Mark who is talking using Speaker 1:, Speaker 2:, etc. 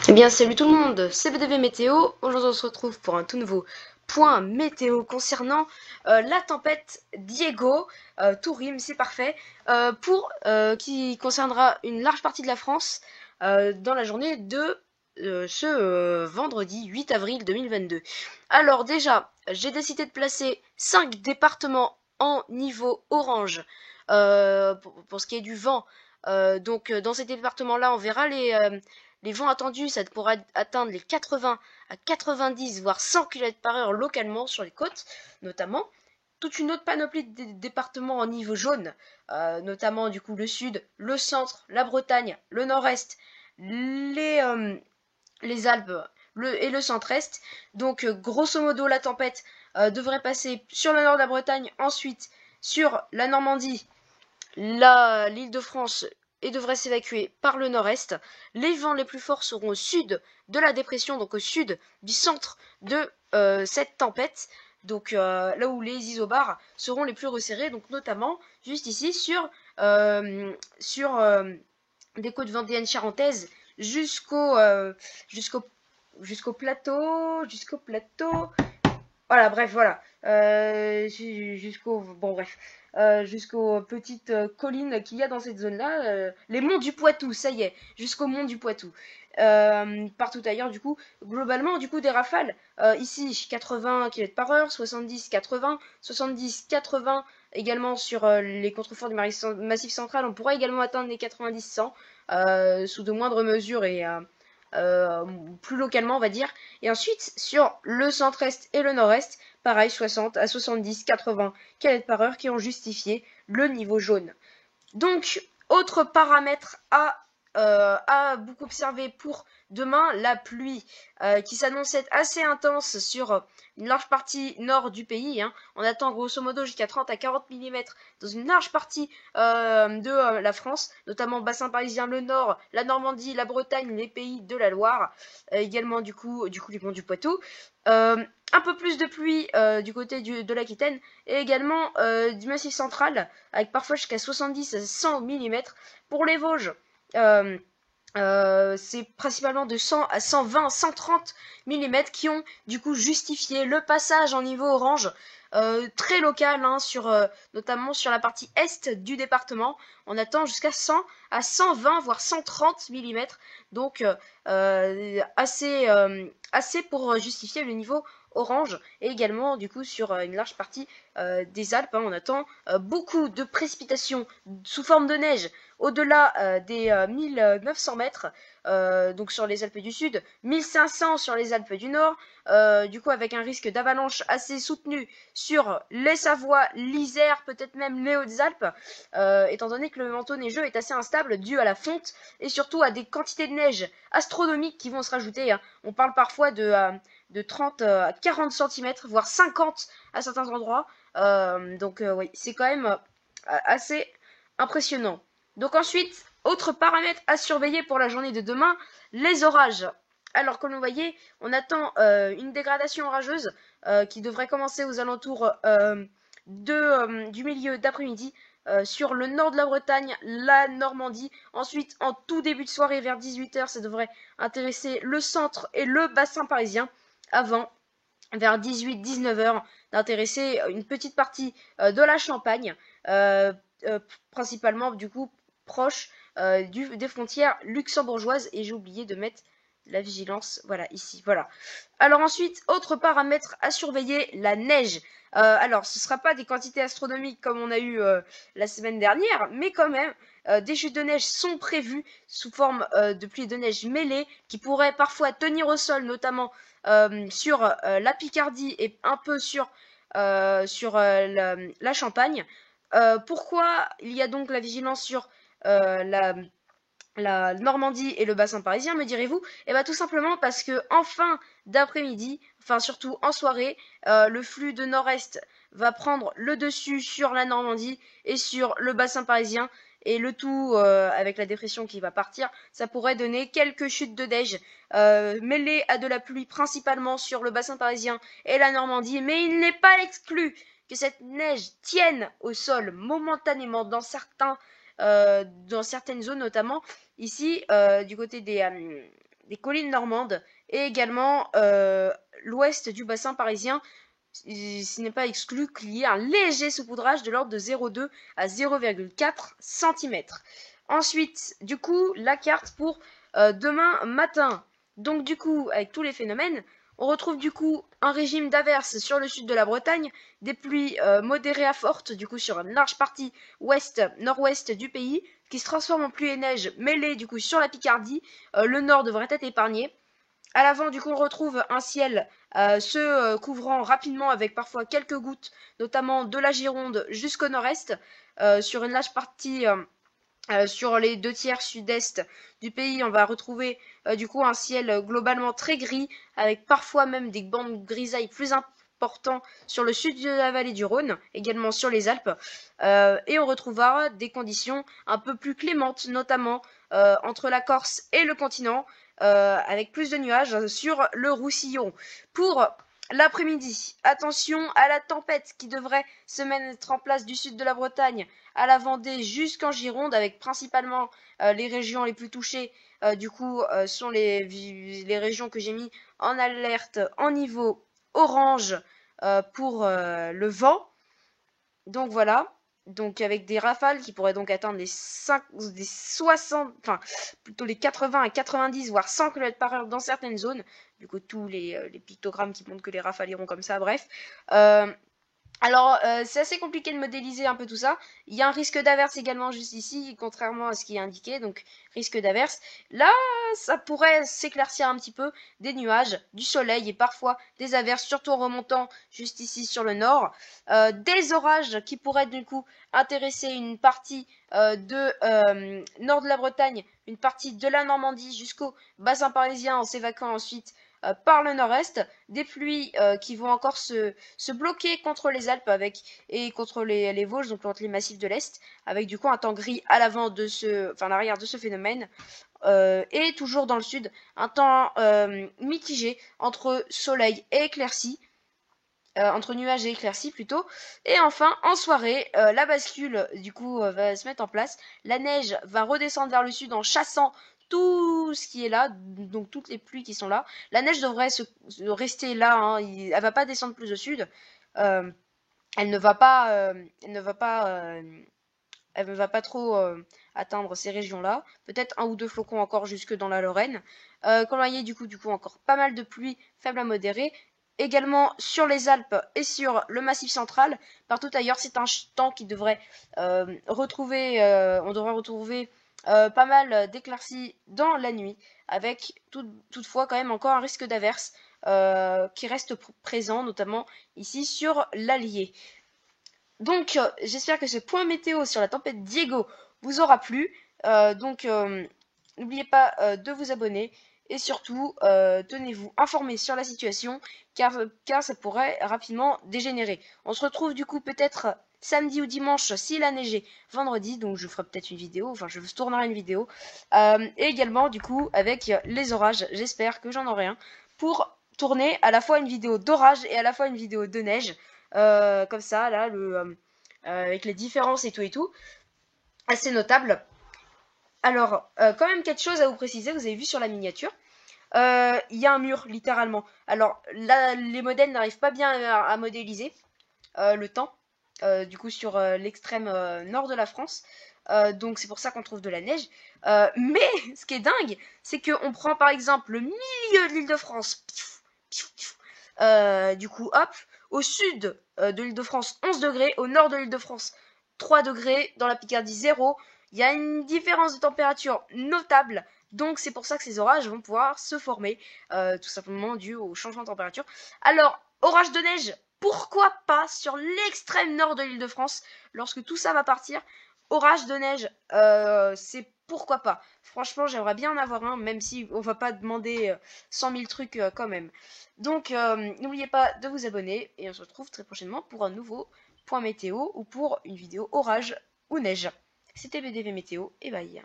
Speaker 1: Eh bien, salut tout le monde, c'est BDV Météo. Aujourd'hui, on se retrouve pour un tout nouveau point météo concernant la tempête Diego. Tout rime, c'est parfait. Qui concernera une large partie de la France dans la journée de ce vendredi 8 avril 2022. Alors, déjà, j'ai décidé de placer 5 départements en niveau orange pour ce qui est du vent. Dans ces départements-là, on verra les vents attendus, ça pourra atteindre les 80 à 90, voire 100 km par heure localement sur les côtes, notamment. Toute une autre panoplie de départements en niveau jaune, notamment du coup le sud, le centre, la Bretagne, le nord-est, les Alpes et le centre-est. Donc grosso modo, la tempête devrait passer sur le nord de la Bretagne, ensuite sur la Normandie, l'Île-de-France et devrait s'évacuer par le nord-est. Les vents les plus forts seront au sud de la dépression, donc au sud du centre de cette tempête. Donc là où les isobars seront les plus resserrés, donc notamment juste ici sur des côtes vendéennes charentaises jusqu'au jusqu'au jusqu'au plateau. Voilà, bref, voilà. Jusqu'aux petites collines qu'il y a dans cette zone-là. Les monts du Poitou, ça y est, jusqu'aux monts du Poitou. Partout ailleurs, du coup, globalement, du coup, des rafales. Ici, 80 km par heure, 70, 80, 70, 80, également sur les contreforts du Massif central. On pourra également atteindre les 90-100, sous de moindres mesures et plus localement, on va dire. Et ensuite, sur le centre-est et le nord-est, pareil, 60 à 70, 80 km par heure qui ont justifié le niveau jaune. Donc, autre paramètre à beaucoup observer pour demain, la pluie qui s'annonce être assez intense sur une large partie nord du pays. On attend grosso modo jusqu'à 30 à 40 mm dans une large partie de la France, notamment bassin parisien, le nord, la Normandie, la Bretagne, les pays de la Loire, également du coup les monts du Poitou. Un peu plus de pluie du côté de l'Aquitaine et également du Massif central avec parfois jusqu'à 70 à 100 mm. Pour les Vosges, c'est principalement de 100 à 120, 130 mm qui ont du coup justifié le passage en niveau orange, très local, notamment sur la partie est du département. On attend jusqu'à 100 à 120, voire 130 mm, donc assez pour justifier le niveau orange, et également du coup sur une large partie des Alpes. On attend beaucoup de précipitations sous forme de neige au-delà des 1900 mètres, donc sur les Alpes du Sud, 1500 sur les Alpes du Nord, du coup avec un risque d'avalanche assez soutenu sur les Savoies, l'Isère, peut-être même les Hautes-Alpes, étant donné que le manteau neigeux est assez instable dû à la fonte et surtout à des quantités de neige astronomiques qui vont se rajouter. On parle parfois de 30 à 40 cm, voire 50 à certains endroits. Oui, c'est quand même assez impressionnant. Donc ensuite, autre paramètre à surveiller pour la journée de demain, les orages. Alors comme vous voyez, on attend une dégradation orageuse qui devrait commencer aux alentours du milieu d'après-midi sur le nord de la Bretagne, la Normandie. Ensuite, en tout début de soirée, vers 18 h, ça devrait intéresser le centre et le bassin parisien, avant, vers 18-19 h, d'intéresser une petite partie de la Champagne, principalement du coup proche des frontières luxembourgeoises. Et j'ai oublié de mettre la vigilance, voilà, ici, voilà. Alors ensuite, autre paramètre à surveiller, la neige. Alors, ce ne sera pas des quantités astronomiques comme on a eu la semaine dernière, mais quand même, des chutes de neige sont prévues sous forme de pluie de neige mêlée qui pourraient parfois tenir au sol, notamment sur la Picardie et un peu sur la Champagne. Pourquoi il y a donc la vigilance sur la Normandie et le bassin parisien, me direz-vous? Eh bien tout simplement parce que en fin d'après-midi, enfin surtout en soirée, le flux de nord-est va prendre le dessus sur la Normandie et sur le bassin parisien, et le tout avec la dépression qui va partir, ça pourrait donner quelques chutes de neige mêlées à de la pluie, principalement sur le bassin parisien et la Normandie. Mais il n'est pas exclu que cette neige tienne au sol momentanément dans certaines zones, notamment ici du côté des collines normandes et également l'ouest du bassin parisien. Ce n'est pas exclu qu'il y ait un léger saupoudrage de l'ordre de 0,2 à 0,4 cm. Ensuite, du coup, la carte pour demain matin. Donc du coup, avec tous les phénomènes, on retrouve du coup un régime d'averses sur le sud de la Bretagne, des pluies modérées à fortes du coup sur une large partie ouest-nord-ouest du pays, qui se transforment en pluie et neige mêlées du coup sur la Picardie. Le nord devrait être épargné. À l'avant, du coup, on retrouve un ciel se couvrant rapidement avec parfois quelques gouttes, notamment de la Gironde jusqu'au nord-est, sur une large partie. Sur les 2 tiers sud-est du pays, on va retrouver du coup un ciel globalement très gris, avec parfois même des bandes de grisailles plus importants sur le sud de la vallée du Rhône, également sur les Alpes. Et on retrouvera des conditions un peu plus clémentes, notamment entre la Corse et le continent, avec plus de nuages sur le Roussillon. Pour l'après-midi, attention à la tempête qui devrait se mettre en place du sud de la Bretagne à la Vendée jusqu'en Gironde, avec principalement les régions les plus touchées, sont les régions que j'ai mis en alerte en niveau orange pour le vent. Donc voilà, donc avec des rafales qui pourraient donc atteindre les 60, enfin plutôt les 80 à 90 voire 100 km/h dans certaines zones. Du coup tous les pictogrammes qui montrent que les rafales iront comme ça, bref. Alors, c'est assez compliqué de modéliser un peu tout ça. Il y a un risque d'averse également juste ici, contrairement à ce qui est indiqué, donc risque d'averse. Là, ça pourrait s'éclaircir un petit peu, des nuages, du soleil et parfois des averses, surtout en remontant juste ici sur le nord. Des orages qui pourraient du coup intéresser une partie nord de la Bretagne, une partie de la Normandie jusqu'au bassin parisien en s'évacuant ensuite par le nord-est, des pluies qui vont encore se bloquer contre les Alpes et contre les Vosges, donc contre les massifs de l'Est, avec du coup un temps gris à l'avant l'arrière de ce phénomène, et toujours dans le sud, un temps mitigé entre soleil et éclaircie. Entre nuages et éclaircies plutôt. Et enfin, en soirée, la bascule du coup va se mettre en place. La neige va redescendre vers le sud en chassant tout ce qui est là, donc toutes les pluies qui sont là. La neige devrait rester là, hein, elle va pas descendre plus au sud. Elle ne va pas, elle ne va pas trop atteindre ces régions-là. Peut-être un ou deux flocons encore jusque dans la Lorraine. Comme vous voyez, du coup, encore pas mal de pluie faible à modérée. Également sur les Alpes et sur le Massif central. Partout ailleurs, c'est un temps qui devrait on devrait retrouver pas mal d'éclaircies dans la nuit, avec toutefois quand même encore un risque d'averse qui reste présent, notamment ici sur l'Allier. Donc, j'espère que ce point météo sur la tempête Diego vous aura plu. N'oubliez pas de vous abonner et surtout, tenez-vous informés sur la situation car ça pourrait rapidement dégénérer. On se retrouve du coup peut-être samedi ou dimanche s'il a neigé vendredi, donc je ferai peut-être une vidéo, enfin je tournerai une vidéo. Et également du coup avec les orages, j'espère que j'en aurai un pour tourner à la fois une vidéo d'orage et à la fois une vidéo de neige. Comme ça, là, avec les différences et tout, assez notable. Alors, quand même quelque chose à vous préciser, vous avez vu sur la miniature, il y a un mur, littéralement. Alors, là, les modèles n'arrivent pas bien à modéliser le temps, du coup, sur l'extrême nord de la France. Donc, c'est pour ça qu'on trouve de la neige. Mais, ce qui est dingue, c'est qu'on prend, par exemple, le milieu de l'Île-de-France. Du coup, hop, au sud de l'Île-de-France, 11 degrés. Au nord de l'Île-de-France, 3 degrés. Dans la Picardie, 0. Il y a une différence de température notable. Donc, c'est pour ça que ces orages vont pouvoir se former. Tout simplement dû au changement de température. Alors, orage de neige, pourquoi pas sur l'extrême nord de l'Île-de-France. Lorsque tout ça va partir, orage de neige, c'est pourquoi pas. Franchement, j'aimerais bien en avoir un, même si on va pas demander 100 000 trucs quand même. Donc, n'oubliez pas de vous abonner et on se retrouve très prochainement pour un nouveau point météo ou pour une vidéo orage ou neige. C'était BDV Météo et bye.